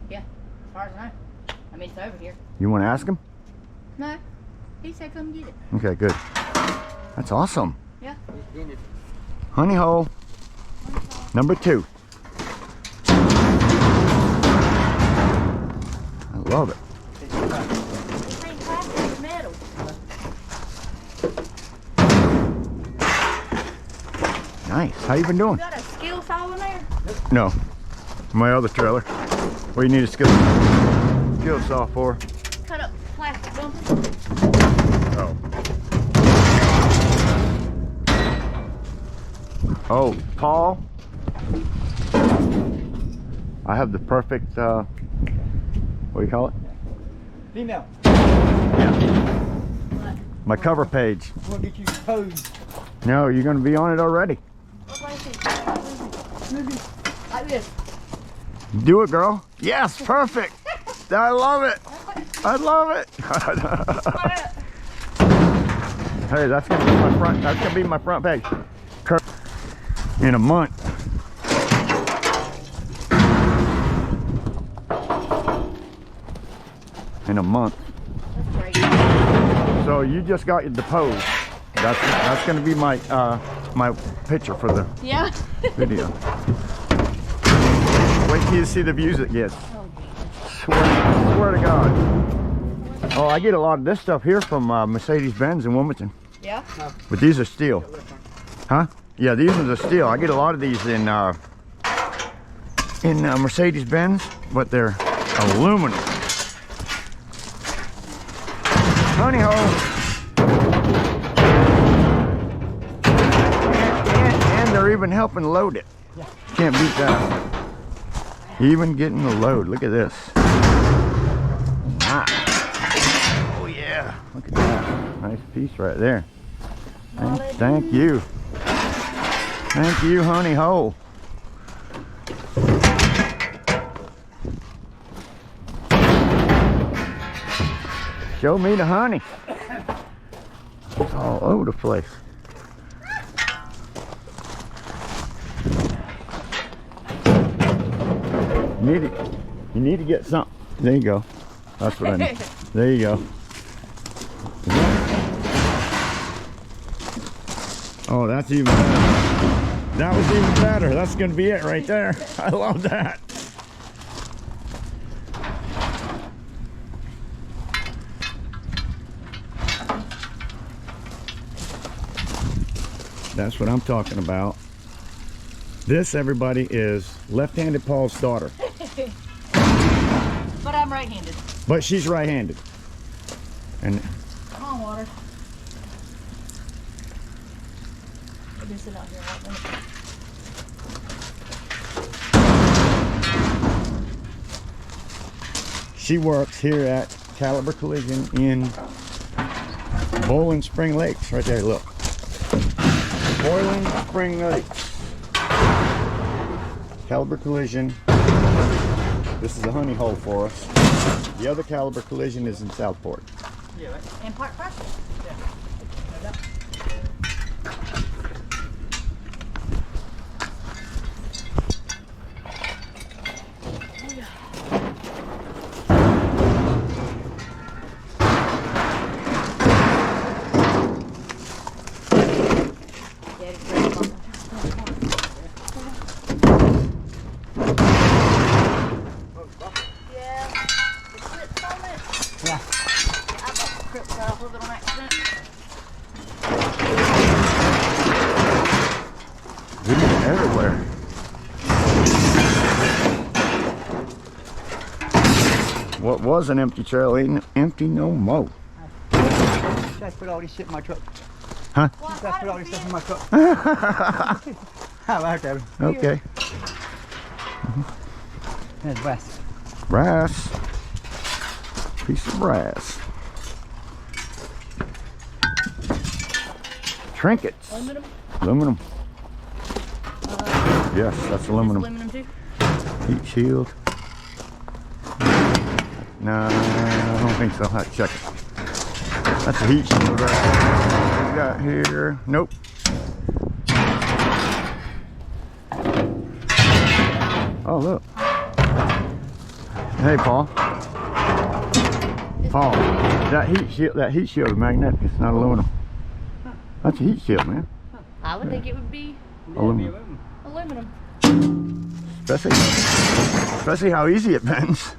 Yeah, as far as I know. I mean, it's over here. You want to ask him? No, he said come get it. Okay, good. That's awesome. Yeah. Honey hole number 2. I love it. This ain't plastic, it's metal. Nice. How you been doing? You got a skill saw in there? No. My other trailer. What do you need a skill saw for? Cut up plastic bumpers. Oh. Oh, Paul. I have the perfect, what do you call it? Female. Yeah. My cover page. I'm gonna get you posed. No, you're going to be on it already. Like this. Do it, girl. Yes, perfect. I love it. I love it. Hey, that's gonna be my front. That's gonna be my front page. In a month. In a month. That's great. So you just got your depose. That's gonna be my my picture for the Yeah. video. Wait till you see the views it gets. Oh, Swear to God. Oh, I get a lot of this stuff here from Mercedes-Benz in Wilmington. yeah. But these are steel. Huh? Yeah, these ones are steel. I get a lot of these in Mercedes-Benz, but they're aluminum. Honey hole. And they're even helping load it. Can't beat that. Even getting the load. Look at this. Nice. Oh yeah. Look at that. Nice piece right there. Thank you. Thank you, honey hole. Show me the honey. It's all over the place. You need to get something. There you go. That's what I need. There you go. Oh, that's even better. That was even better. That's going to be it right there. I love that. That's what I'm talking about. This, everybody, is left-handed Paul's daughter. But I'm right-handed. But she's right-handed. And Come on, water. I've been sitting out here a minute. she works here at Caliber Collision in Boiling Spring Lakes. Right there, look. Boiling Spring Lakes. Caliber Collision. This is a honey hole for us. The other Caliber Collision is in Southport. Yeah, right. And Park Park. Yeah. No doubt. Everywhere. What was an empty trail ain't empty no more. Guys put all this shit in my truck. Huh? You guys put all this stuff in my truck. How about that? Okay. That's brass. Brass. Piece of brass. Trinkets. Aluminum? Aluminum. Yes, that's aluminum. Aluminum too? Heat shield. No, I don't think so. I'll have to check it. That's a heat shield right there. We got here. Nope. Oh, look. Hey, Paul. Paul, that heat shield is magnetic. It's not aluminum. That's a heat shield, man. I would think it would be Aluminum. aluminum. Especially how easy it bends.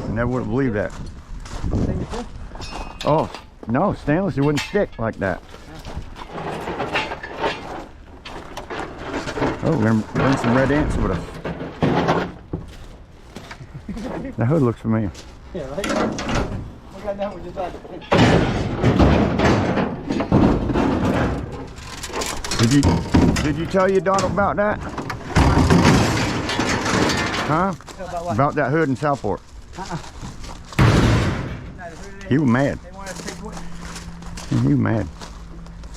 Never would have believed that. Oh, no, stainless, it wouldn't stick like that. Oh, we're gonna bring some red ants with us. The hood looks familiar. Yeah, right? Look at that one just like. Did you tell your daughter about that? Huh? About what? About that hood in Southport. He was mad. They want us to take wood. He was mad.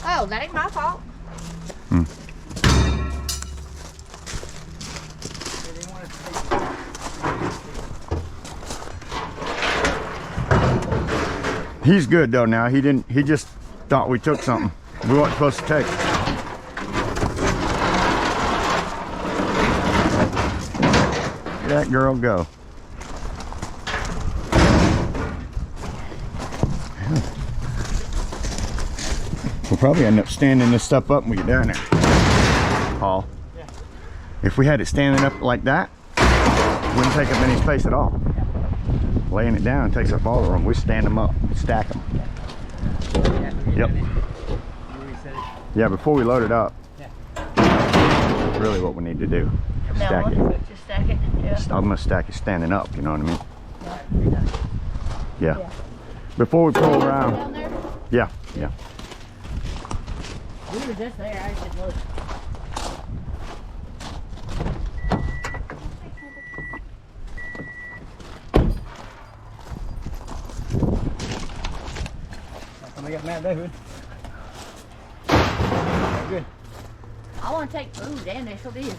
Oh, that ain't my fault. They want us to take He's good though now. He just thought we took something we weren't supposed to take. Let that girl go. We'll probably end up standing this stuff up when we get down there. Paul. Yeah. If we had it standing up like that, it wouldn't take up any space at all. Laying it down takes up all the room. We stand them up, stack them. Yep. Yeah, before we load it up. Yeah. That's really what we need to do. Stack it. Just stack it. Yeah. I'm gonna stack it standing up, you know what I mean? Yeah. Before we pull around. Down there? Yeah, yeah. We were just there. I said, look. I got mad that hood. Good. I want to take, ooh, damn, they sure did.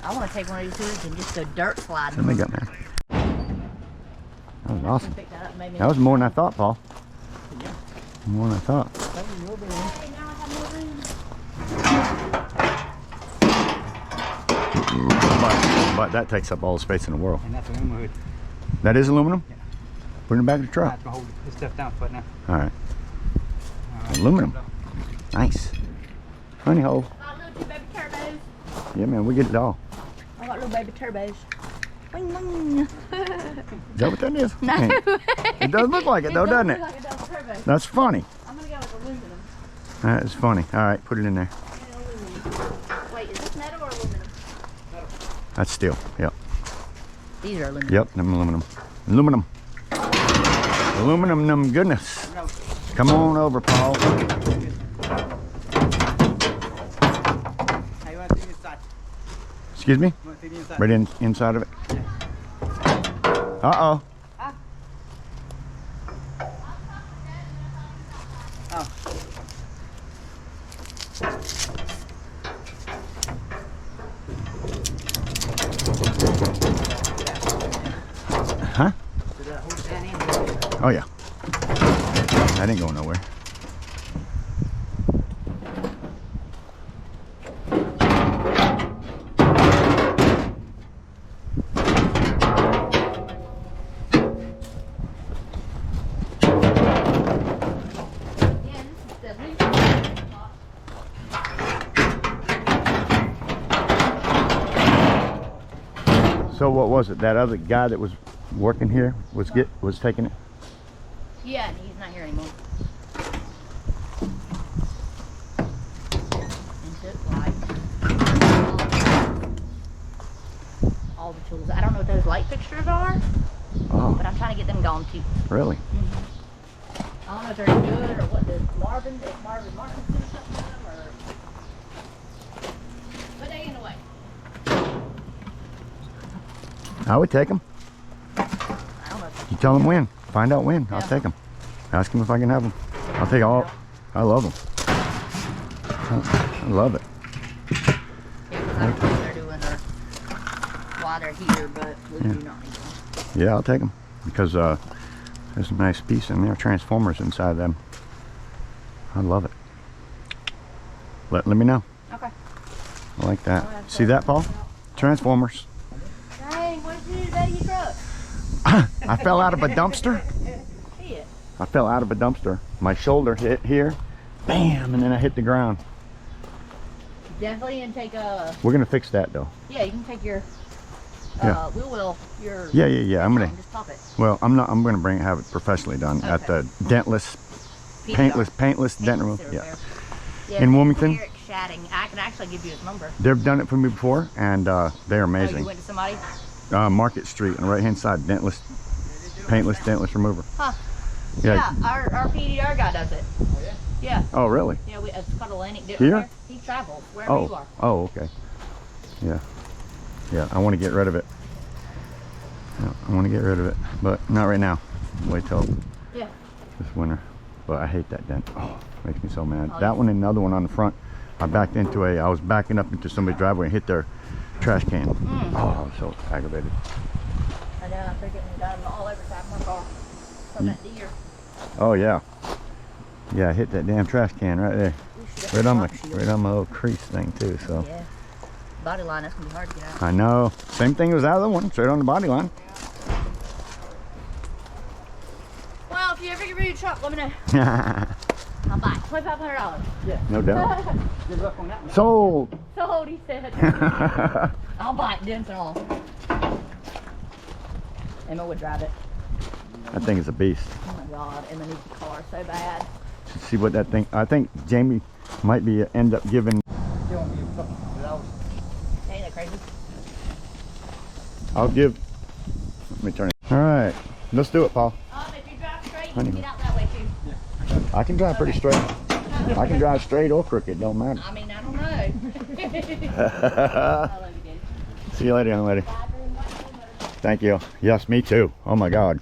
I want to take one of these hoods and just go dirt sliding. Let me get that. That was awesome. Pick that up, maybe. That was more than I thought, Paul. Yeah. More than I thought. That was your big one. Hey, now I have more room. But that takes up all the space in the world. And that's an aluminum hood. That is aluminum? Yeah. Put it back in the I truck. have to hold this stuff down for it now. All right. All right. Aluminum. Nice. Honey hole. I got little two baby turbos. Yeah, man, we get it all. I got little baby turbos. Wing, wing. Is that what that is? No. Hey, it does look like it though, doesn't it? Look like a double turbo. That's funny. I'm gonna go with aluminum. That is funny. All right, put it in there. And aluminum. Wait, is this metal or aluminum? That's steel. Yep. These are aluminum. Yep, them aluminum. Aluminum. Aluminum, num goodness. No. Come on over, Paul. How you want to see the inside? Excuse me? You want to see the inside? Right inside of it. Uh-oh. Oh. Huh? Did that hold that in? Oh, yeah. That ain't going nowhere. Yeah, this is the blue. So what was it? That other guy that was working here was taking it? Yeah, and he's not here anymore. And took like all the tools. I don't know what those light fixtures are, Oh, but I'm trying to get them gone too. really? I don't know if they're any good or what the Marvin doing something with them or. But they in the way. I would take them. I don't know if You tell them when. Find out when. I'll Yeah. take them. Ask them if I can have them. I'll take all. I love them. I love it. yeah, 'cause I don't know what they're doing or why they're here, but we do not need them. Yeah, I'll take them because there's a nice piece in there. Transformers inside them. I love it. Let me know. Okay. I like that. I'll have See to- that, Paul? Transformers. I fell out of a dumpster. Shit. I fell out of a dumpster. My shoulder hit here, bam, and then I hit the ground. Definitely and take a. We're gonna fix that though. Yeah, you can take your. Yeah. Wheel. Your. Yeah. I'm gonna. Just pop it. Well, I'm not. I'm gonna have it professionally done at the dentless, paintless dent removal. Yeah. In Wilmington. Eric Shatting. I can actually give you his number. They've done it for me before, and they're Oh, amazing. you went to somebody? Market Street on the right hand side, paintless dentless remover. Huh. Yeah. Yeah, our PDR guy does it. Oh, yeah? Yeah. Oh, really? Yeah, it's called Atlantic Dip Here? Repair. He travels wherever you are. Oh, okay. Yeah. Yeah, I want to get rid of it. Yeah, I want to get rid of it, but not right now. Wait till Yeah. this winter. But I hate that dent. Oh, makes me so mad. Oh, That yeah. one and another one on the front. I was backing up into somebody's driveway and hit their trash can. Oh, I was so aggravated. I know, I freaking got them all over the side of my car from that deer. Oh yeah. Yeah, I hit that damn trash can right there. Right on my little crease thing too, so. Yeah. Body line, that's gonna be hard to get out. I know. Same thing as that other one, straight on the body line. Well, if you ever get ready to truck, let me know. I'll buy it. $2,500. Yeah. No doubt. Good luck on that one. Sold. Sold, he said. I'll buy it, dents and all. Emma would drive it. That thing is a beast. Oh my God, Emma needs a car so bad. See what that thing, I think Jamie might be end up giving. You want me to fucking put it out? Ain't that crazy? I'll give, let me turn it. All right, let's do it, Paul. If you drive straight, you Honey. can get out that way too. I can drive pretty straight. I can drive straight or crooked, don't matter. I mean, I don't know. I love you, Daddy. See you later, young lady. Thank you. Yes, me too. Oh my God.